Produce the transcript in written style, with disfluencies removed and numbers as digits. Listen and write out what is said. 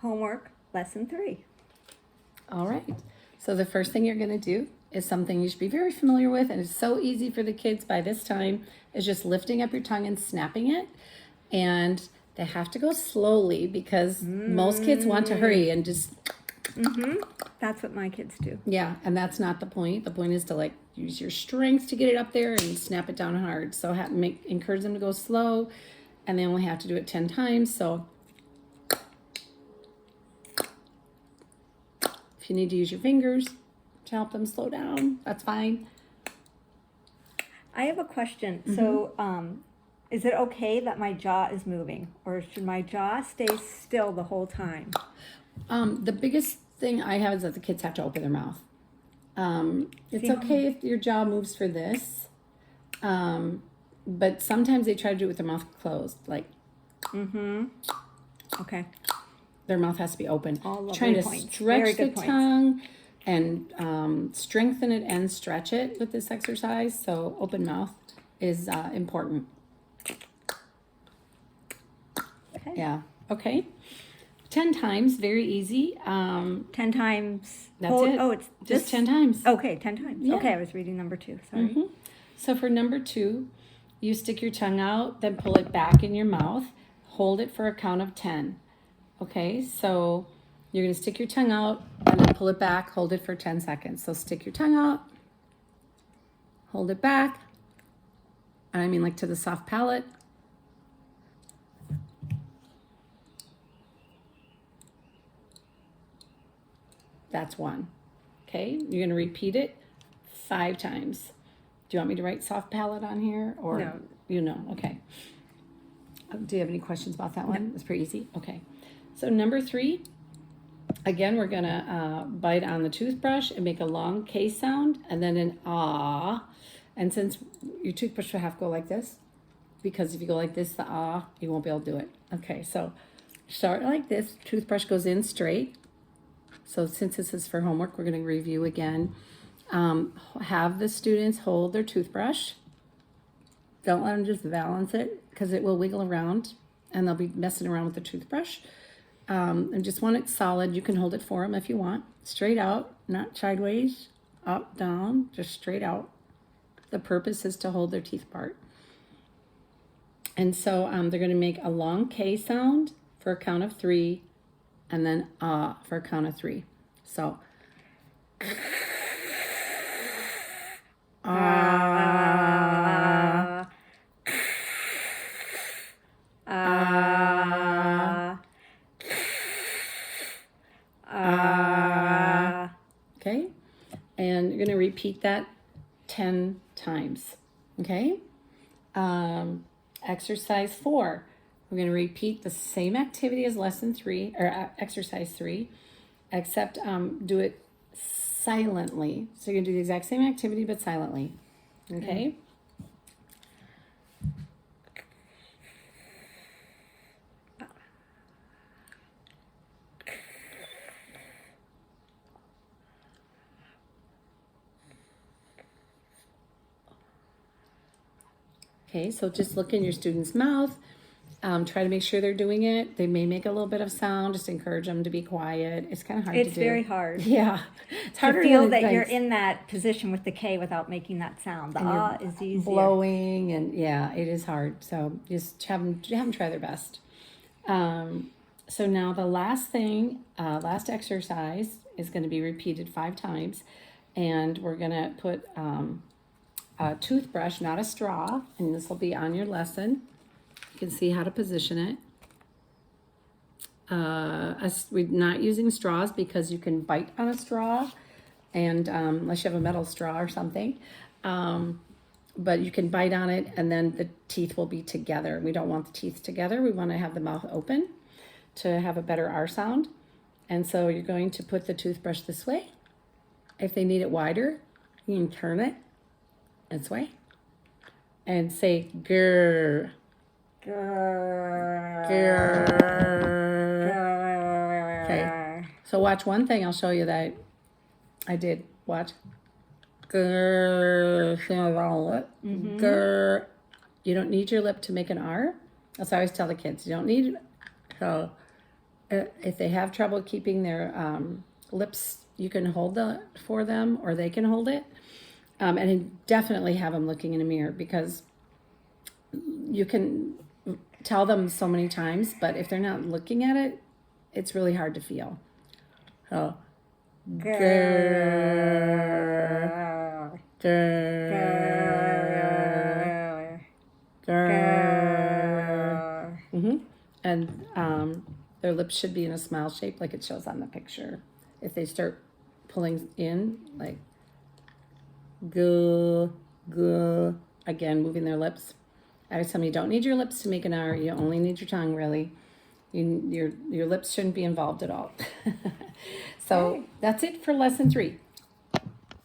Homework, lesson 3. All right. So the first thing you're going to do is something you should be very familiar with, and it's so easy for the kids by this time, is just lifting up your tongue and snapping it. And they have to go slowly because most kids want to hurry and just... That's what my kids do. Yeah, and that's not the point. The point is to like use your strength to get it up there and snap it down hard. So encourage them to go slow, and they only have to do it 10 times. So if you need to use your fingers to help them slow down, that's fine. I have a question. So, is it okay that my jaw is moving, or should my jaw stay still the whole time? The biggest thing I have is that the kids have to open their mouth. It's okay if your jaw moves for this, but sometimes they try to do it with their mouth closed, like. Okay. Their mouth has to be open. All lovely Trying to points. stretch Very the good points. tongue and strengthen it and stretch it with this exercise. So open mouth is important. Okay. Yeah. Okay. 10 times, very easy. 10 times. That's it. Oh, it's Just 10 times. Okay, 10 times. Yeah. Okay, I was reading number 2. Sorry. So for number 2, you stick your tongue out, then pull it back in your mouth. Hold it for a count of 10. Okay, so you're going to stick your tongue out and then pull it back, hold it for 10 seconds. So stick your tongue out, hold it back, and I mean like to the soft palate. That's 1. Okay, you're going to repeat it 5 times. Do you want me to write soft palate on here? Or No. You know, okay. Do you have any questions about that one? It's pretty easy. Okay. So number 3, again, we're going to bite on the toothbrush and make a long K sound and then an ah. And since your toothbrush will have to go like this, because if you go like this, the ah, you won't be able to do it. Okay, so start like this. Toothbrush goes in straight. So since this is for homework, we're going to review again. Have the students hold their toothbrush. Don't let them just balance it because it will wiggle around and they'll be messing around with the toothbrush. And just want it solid. You can hold it for them if you want. Straight out, not sideways, up, down, just straight out. The purpose is to hold their teeth apart. And so they're going to make a long K sound for a count of 3 and then ah for a count of 3. So okay, and you're going to repeat that 10 times. Okay, exercise 4. We're going to repeat the same activity as lesson 3 or exercise 3, except do it silently. So you're going to do the exact same activity but silently. Okay. Okay, so just look in your student's mouth. Try to make sure they're doing it. They may make a little bit of sound. Just encourage them to be quiet. It's kind of hard to do. It's very hard. Yeah. It's harder To feel than that it you're thinks. in that position with the K without making that sound. The ah is easier. Blowing and yeah, it is hard. So just have them try their best. So now the last thing, last exercise is going to be repeated 5 times, and we're going to put a toothbrush, not a straw, and this will be on your lesson. You can see how to position it. We're not using straws because you can bite on a straw, and unless you have a metal straw or something. But you can bite on it and then the teeth will be together. We don't want the teeth together. We want to have the mouth open to have a better R sound. And so you're going to put the toothbrush this way. If they need it wider, you can turn it this way and say grr. Grrr. Grrr. Okay. So watch one thing I'll show you that I did. Watch. Grrr. Grrr. You don't need your lip to make an R. That's what I always tell the kids. You don't need so if they have trouble keeping their lips, you can hold for them, or they can hold it. And definitely have them looking in a mirror, because you can tell them so many times, but if they're not looking at it, it's really hard to feel. So, grrr, grrr, grrr. And their lips should be in a smile shape like it shows on the picture. If they start pulling in, like go, again, moving their lips. I always tell them you don't need your lips to make an R. You only need your tongue, really. Your lips shouldn't be involved at all. So that's it for lesson 3.